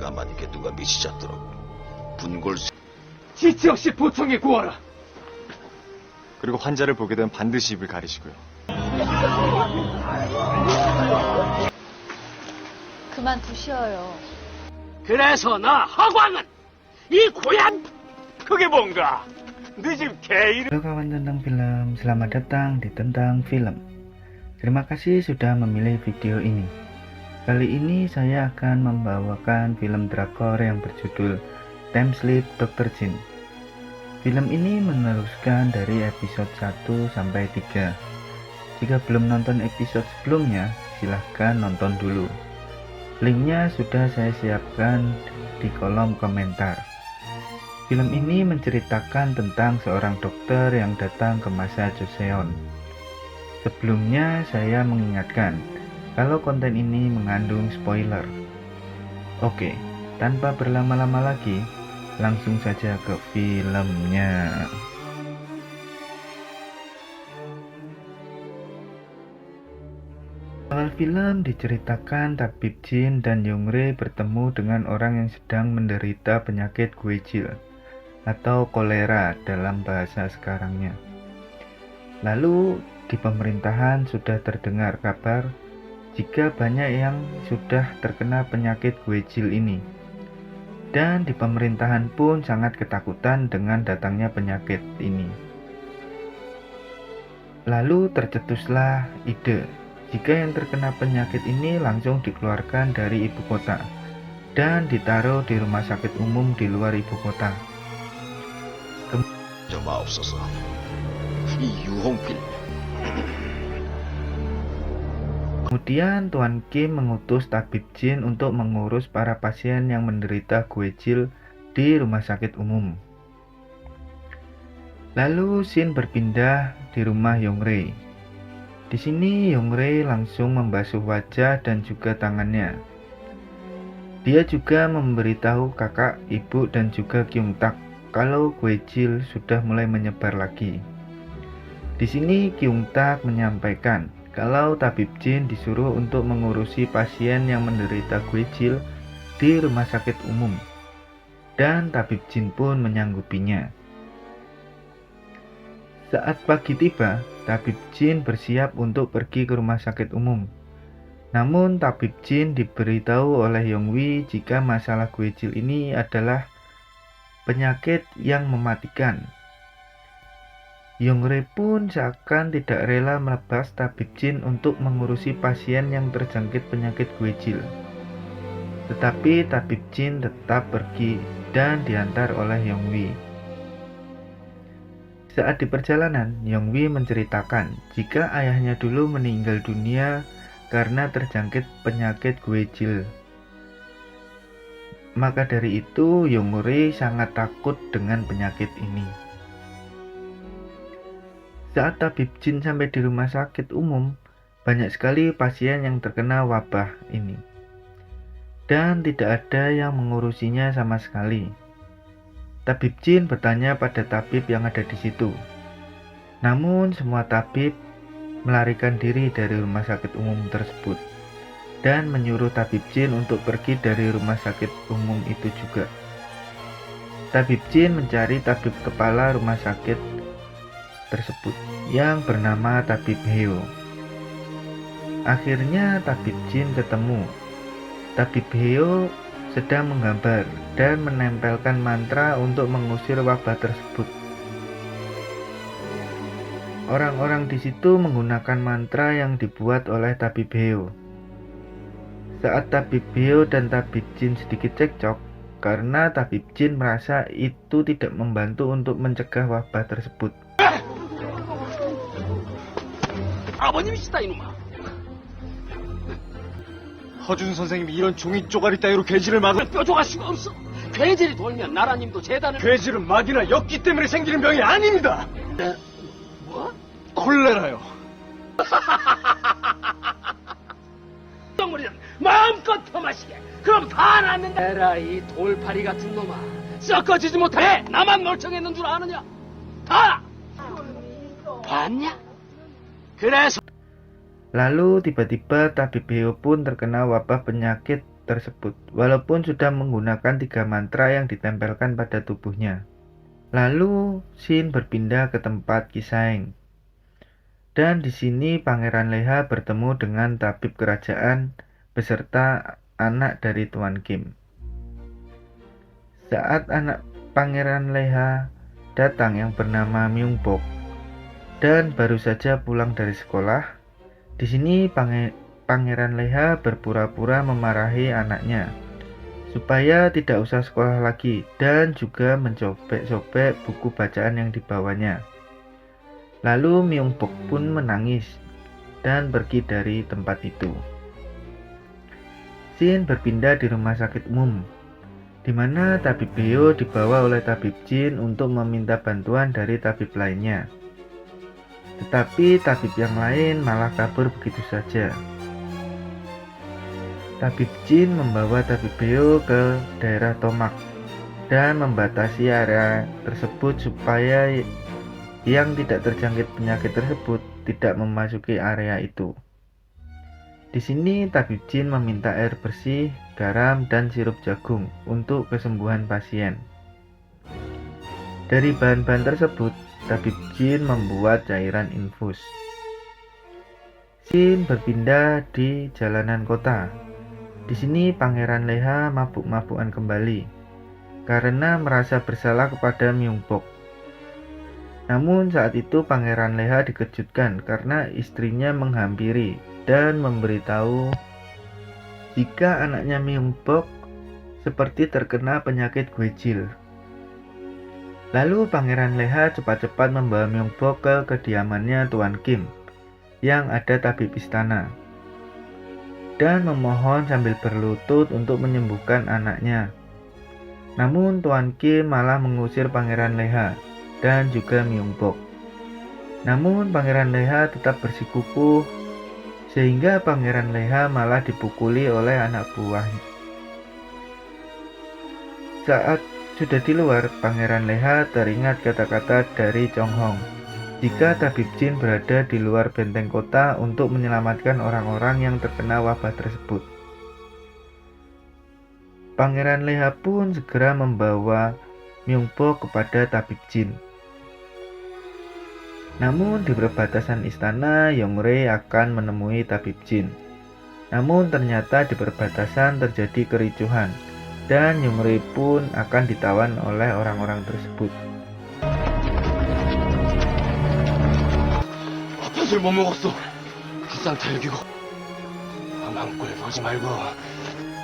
내가만이게 누가 미치잡도록 분골수 지체 없이 보청에 구워라. 그리고 환자를 보게 되면 반드시 입을 가리시고요. 그만두셔요. 그래서 나 허광은 이 고향 그게 뭔가 네 집 개 이름. Halo kawan tentang film, selamat datang di Tentang Film. Terima kasih sudah memilih video ini. Kali ini saya akan membawakan film drakor yang berjudul Time Sleep Dr. Jin. Film ini meneruskan dari episode 1 sampai 3. Jika belum nonton episode sebelumnya, silahkan nonton dulu. Linknya sudah saya siapkan di kolom komentar. Film ini menceritakan tentang seorang dokter yang datang ke masa Joseon. Sebelumnya saya mengingatkan kalau konten ini mengandung spoiler. Oke, tanpa berlama-lama lagi, langsung saja ke filmnya. Awal film diceritakan Tabib Jin dan Youngri bertemu dengan orang yang sedang menderita penyakit Guejil atau kolera dalam bahasa sekarangnya. Lalu di pemerintahan sudah terdengar kabar jika banyak yang sudah terkena penyakit Guejil ini. Dan di pemerintahan pun sangat ketakutan dengan datangnya penyakit ini. Lalu tercetuslah ide jika yang terkena penyakit ini langsung dikeluarkan dari ibu kota dan ditaruh di rumah sakit umum di luar ibu kota. 좀 마옵소서. 이 유홍필 Kemudian Tuan Kim mengutus Tabib Jin untuk mengurus para pasien yang menderita Guejil di rumah sakit umum. Lalu Shin berpindah di rumah Youngri. Di sini Youngri langsung membasuh wajah dan juga tangannya. Dia juga memberitahu kakak, ibu dan juga Kyung Tak kalau Guejil sudah mulai menyebar lagi. Di sini Kyung Tak menyampaikan kalau Tabib Jin disuruh untuk mengurusi pasien yang menderita Guejil di rumah sakit umum, dan Tabib Jin pun menyanggupinya. Saat pagi tiba, Tabib Jin bersiap untuk pergi ke rumah sakit umum. Namun Tabib Jin diberitahu oleh Yongwi jika masalah Guejil ini adalah penyakit yang mematikan. Youngri pun seakan tidak rela melepas Tabib Jin untuk mengurusi pasien yang terjangkit penyakit Guejil. Tetapi Tabib Jin tetap pergi dan diantar oleh Yongwi. Saat di perjalanan, Yongwi menceritakan jika ayahnya dulu meninggal dunia karena terjangkit penyakit Guejil. Maka dari itu Youngri sangat takut dengan penyakit ini. Saat Tabib Jin sampai di rumah sakit umum, banyak sekali pasien yang terkena wabah ini. Dan tidak ada yang mengurusinya sama sekali. Tabib Jin bertanya pada tabib yang ada di situ. Namun semua tabib melarikan diri dari rumah sakit umum tersebut dan menyuruh Tabib Jin untuk pergi dari rumah sakit umum itu juga. Tabib Jin mencari tabib kepala rumah sakit tersebut yang bernama Tabib Heo. Akhirnya Tabib Jin ketemu. Tabib Heo sedang menggambar dan menempelkan mantra untuk mengusir wabah tersebut. Orang-orang di situ menggunakan mantra yang dibuat oleh Tabib Heo. Saat Tabib Heo dan Tabib Jin sedikit cekcok karena Tabib Jin merasa itu tidak membantu untuk mencegah wabah tersebut. 아버님이시다 이놈아. 허준 선생님이 이런 종이 쪼가리 따위로 괴질을 막을 뾰족할 수가 없어. 괴질이 돌면 나라님도 재단을. 괴질은 막이나 엽기 때문에 생기는 병이 아닙니다. 뭐? 콜레라요. 덩어리는 마음껏 퍼마시게. 그럼 다 낫는다. 에라 이 돌파리 같은 놈아. 썩어지지 못해. 나만 멀쩡했는 줄 아느냐? 다 봤냐? 그래서 Lalu tiba-tiba Tabib Heo pun terkena wabah penyakit tersebut, walaupun sudah menggunakan 3 mantra yang ditempelkan pada tubuhnya. Lalu Shin berpindah ke tempat Kisaeng. Dan di sini Pangeran Leha bertemu dengan tabib kerajaan beserta anak dari Tuan Kim. Saat anak Pangeran Leha datang yang bernama Myung-bok dan baru saja pulang dari sekolah, di sini Pangeran Leha berpura-pura memarahi anaknya supaya tidak usah sekolah lagi dan juga mencobek-cobek buku bacaan yang dibawanya. Lalu Myung-bok pun menangis dan pergi dari tempat itu. Shin berpindah di rumah sakit umum, di mana tabib Beo dibawa oleh tabib Jin untuk meminta bantuan dari tabib lainnya. Tetapi tabib yang lain malah kabur begitu saja. Tabib Jin membawa tabib Beo ke daerah Tomak dan membatasi area tersebut supaya yang tidak terjangkit penyakit tersebut tidak memasuki area itu. Di sini tabib Jin meminta air bersih, garam, dan sirup jagung untuk kesembuhan pasien. Dari bahan-bahan tersebut, tabib Jin membuat cairan infus. Shin berpindah di jalanan kota. Di sini Pangeran Leha mabuk-mabukan kembali karena merasa bersalah kepada Myung-bok. Namun saat itu Pangeran Leha dikejutkan karena istrinya menghampiri dan memberitahu jika anaknya Myung-bok seperti terkena penyakit Gwejil. Lalu Pangeran Leha cepat-cepat membawa Myung-bok ke kediamannya Tuan Kim yang ada tabib istana dan memohon sambil berlutut untuk menyembuhkan anaknya. Namun Tuan Kim malah mengusir Pangeran Leha dan juga Myung-bok. Namun Pangeran Leha tetap bersikukuh sehingga Pangeran Leha malah dipukuli oleh anak buahnya. Saat sudah di luar, Pangeran Leha teringat kata-kata dari Chong Hong jika tabib Jin berada di luar benteng kota untuk menyelamatkan orang-orang yang terkena wabah tersebut. Pangeran Leha pun segera membawa Myung-bok kepada tabib Jin. Namun di perbatasan istana, Yongre akan menemui tabib Jin. Namun ternyata di perbatasan terjadi kericuhan dan Yongre pun akan ditawan oleh orang-orang tersebut. 술 못 먹었어. 그 상태를 기고 망골 보지 말고.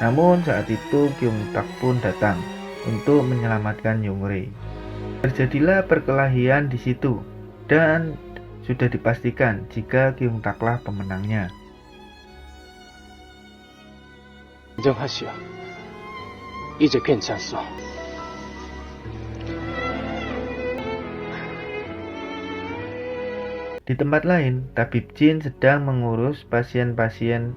Namun saat itu Kyung-tak pun datang untuk menyelamatkan Yongre. Terjadilah perkelahian di situ dan sudah dipastikan jika Kyung-taklah pemenangnya. 인정하시오. 이제 괜찮소. Di tempat lain, tabib Jin sedang mengurus pasien-pasien.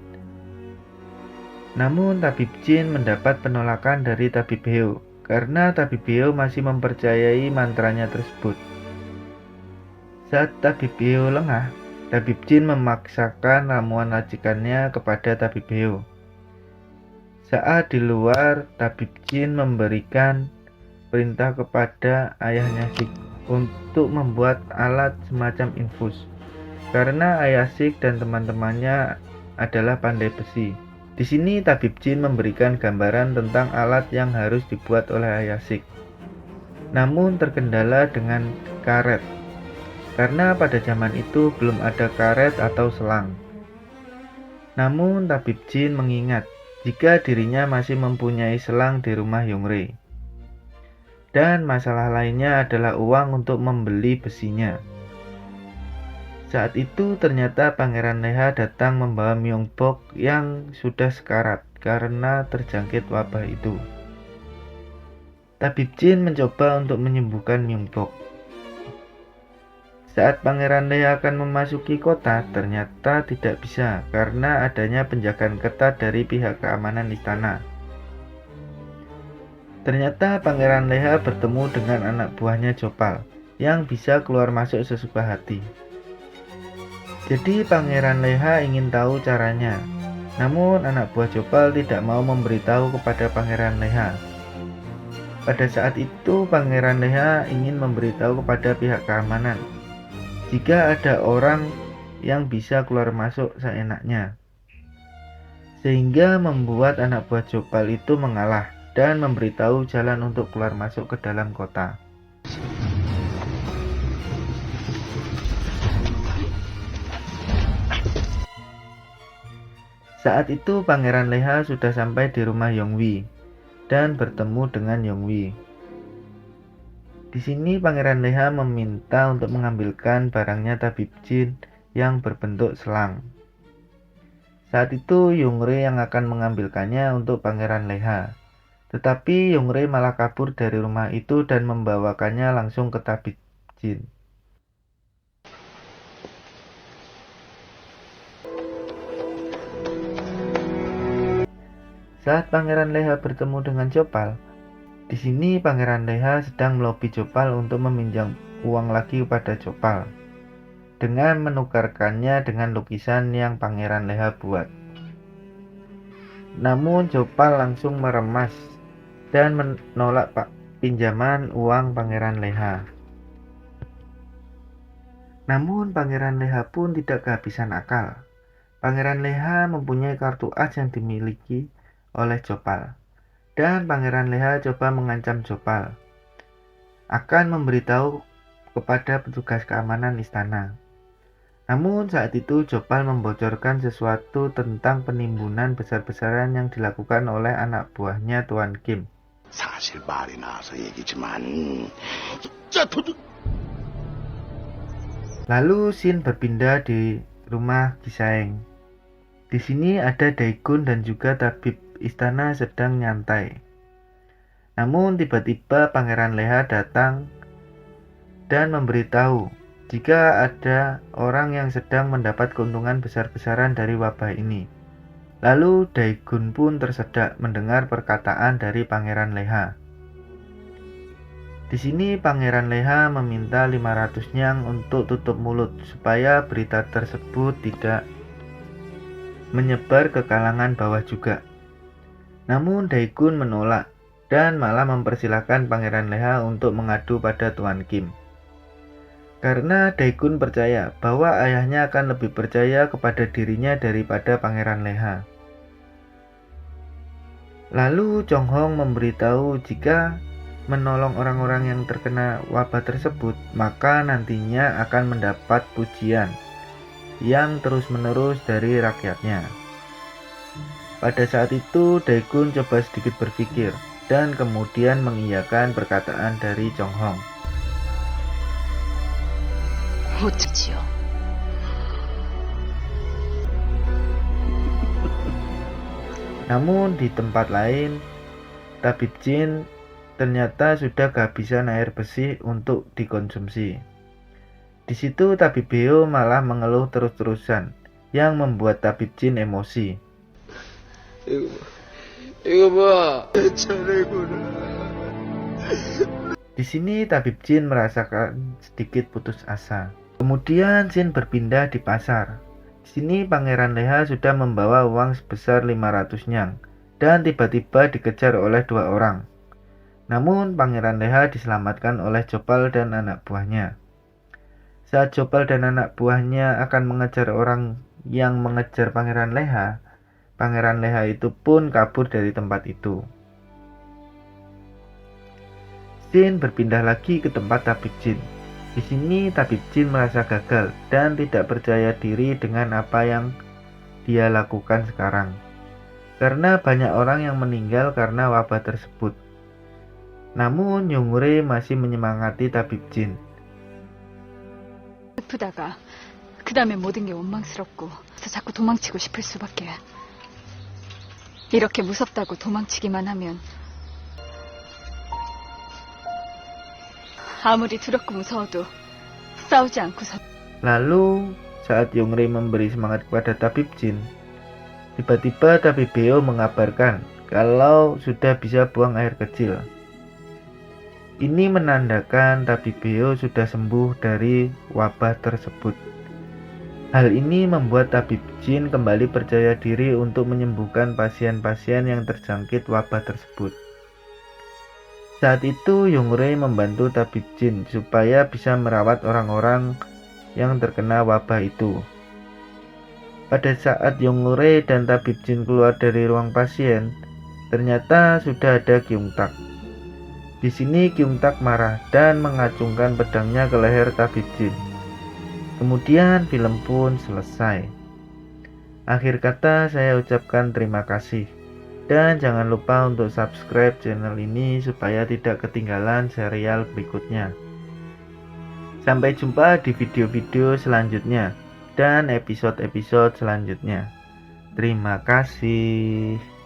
Namun tabib Jin mendapat penolakan dari tabib Beo karena tabib Beo masih mempercayai mantranya tersebut. Saat tabib Beo lengah, tabib Jin memaksakan ramuan racikannya kepada tabib Beo. Saat di luar, tabib Jin memberikan perintah kepada ayahnya Sik untuk membuat alat semacam infus karena ayah Sik dan teman-temannya adalah pandai besi. Di sini tabib Jin memberikan gambaran tentang alat yang harus dibuat oleh ayah Sik. Namun terkendala dengan karet karena pada zaman itu belum ada karet atau selang. Namun tabib Jin mengingat jika dirinya masih mempunyai selang di rumah Yongre. Dan masalah lainnya adalah uang untuk membeli besinya. Saat itu ternyata Pangeran Leha datang membawa Myung-bok yang sudah sekarat karena terjangkit wabah itu. Tabib Jin mencoba untuk menyembuhkan Myung-bok. Saat Pangeran Leha akan memasuki kota, ternyata tidak bisa karena adanya penjagaan ketat dari pihak keamanan istana. Ternyata Pangeran Leha bertemu dengan anak buahnya Jopal yang bisa keluar masuk sesuka hati. Jadi Pangeran Leha ingin tahu caranya. Namun anak buah Jopal tidak mau memberitahu kepada Pangeran Leha. Pada saat itu Pangeran Leha ingin memberitahu kepada pihak keamanan jika ada orang yang bisa keluar masuk seenaknya, sehingga membuat anak buah Jopal itu mengalah dan memberitahu jalan untuk keluar masuk ke dalam kota. Saat itu Pangeran Leha sudah sampai di rumah Yongwi dan bertemu dengan Yongwi. Di sini Pangeran Leha meminta untuk mengambilkan barangnya tabib jin yang berbentuk selang. Saat itu Yongre yang akan mengambilkannya untuk Pangeran Leha. Tetapi Yongre malah kabur dari rumah itu dan membawakannya langsung ke tabib jin. Saat Pangeran Leha bertemu dengan Jopal, di sini Pangeran Leha sedang melobi Jopal untuk meminjam uang lagi kepada Jopal dengan menukarkannya dengan lukisan yang Pangeran Leha buat. Namun Jopal langsung meremas dan menolak pinjaman uang Pangeran Leha. Namun Pangeran Leha pun tidak kehabisan akal. Pangeran Leha mempunyai kartu as yang dimiliki oleh Jopal, dan Pangeran Leha coba mengancam Jopal akan memberitahu kepada petugas keamanan istana. Namun saat itu Jopal membocorkan sesuatu tentang penimbunan besar-besaran yang dilakukan oleh anak buahnya Tuan Kim. 사실 말이 나와서 얘기지만 Lalu Shin berpindah di rumah Gisaeng. Di sini ada Daegun dan juga tabib istana sedang nyantai. Namun tiba-tiba Pangeran Leha datang dan memberitahu jika ada orang yang sedang mendapat keuntungan besar-besaran dari wabah ini. Lalu Daegun pun tersedak mendengar perkataan dari Pangeran Leha. Di sini Pangeran Leha meminta 500 nyang untuk tutup mulut supaya berita tersebut tidak menyebar ke kalangan bawah juga. Namun Daegun menolak dan malah mempersilahkan Pangeran Leha untuk mengadu pada Tuan Kim. Karena Daegun percaya bahwa ayahnya akan lebih percaya kepada dirinya daripada Pangeran Leha. Lalu Chong Hong memberitahu jika menolong orang-orang yang terkena wabah tersebut, maka nantinya akan mendapat pujian yang terus-menerus dari rakyatnya. Pada saat itu Daegun coba sedikit berpikir dan kemudian mengiyakan perkataan dari Chong Hong. 어쩌지요? Namun di tempat lain, tabib jin ternyata sudah kehabisan air bersih untuk dikonsumsi. Di situ tabib Beo malah mengeluh terus-terusan yang membuat tabib jin emosi. 이거 봐. Di sini tabib jin merasakan sedikit putus asa. Kemudian Shin berpindah di pasar. Di sini Pangeran Leha sudah membawa uang sebesar 500 nyang dan tiba-tiba dikejar oleh 2 orang. Namun Pangeran Leha diselamatkan oleh Jopal dan anak buahnya. Saat Jopal dan anak buahnya akan mengejar orang yang mengejar Pangeran Leha, Pangeran Leha itu pun kabur dari tempat itu. Shin berpindah lagi ke tempat tabib jin. Di sini tabib jin merasa gagal dan tidak percaya diri dengan apa yang dia lakukan sekarang. Karena banyak orang yang meninggal karena wabah tersebut. Namun Yongre masih menyemangati tabib jin. 슬프다가 그 다음에 모든 게 원망스럽고 자꾸 도망치고 싶을 수밖에. 이렇게 무섭다고 도망치기만 하면 아무리 두렵고 무서워도 싸우지 않고서. Lalu saat Yongre memberi semangat kepada tabib jin, tiba-tiba tabib Beo mengabarkan kalau sudah bisa buang air kecil. Ini menandakan tabib Beo sudah sembuh dari wabah tersebut. Hal ini membuat tabib jin kembali percaya diri untuk menyembuhkan pasien-pasien yang terjangkit wabah tersebut. Saat itu Yongre membantu tabib jin supaya bisa merawat orang-orang yang terkena wabah itu. Pada saat Yongre dan tabib jin keluar dari ruang pasien, ternyata sudah ada Kyungtak. Di sini Kyungtak marah dan mengacungkan pedangnya ke leher tabib jin. Kemudian film pun selesai. Akhir kata saya ucapkan terima kasih. Dan jangan lupa untuk subscribe channel ini supaya tidak ketinggalan serial berikutnya. Sampai jumpa di video-video selanjutnya dan episode-episode selanjutnya. Terima kasih.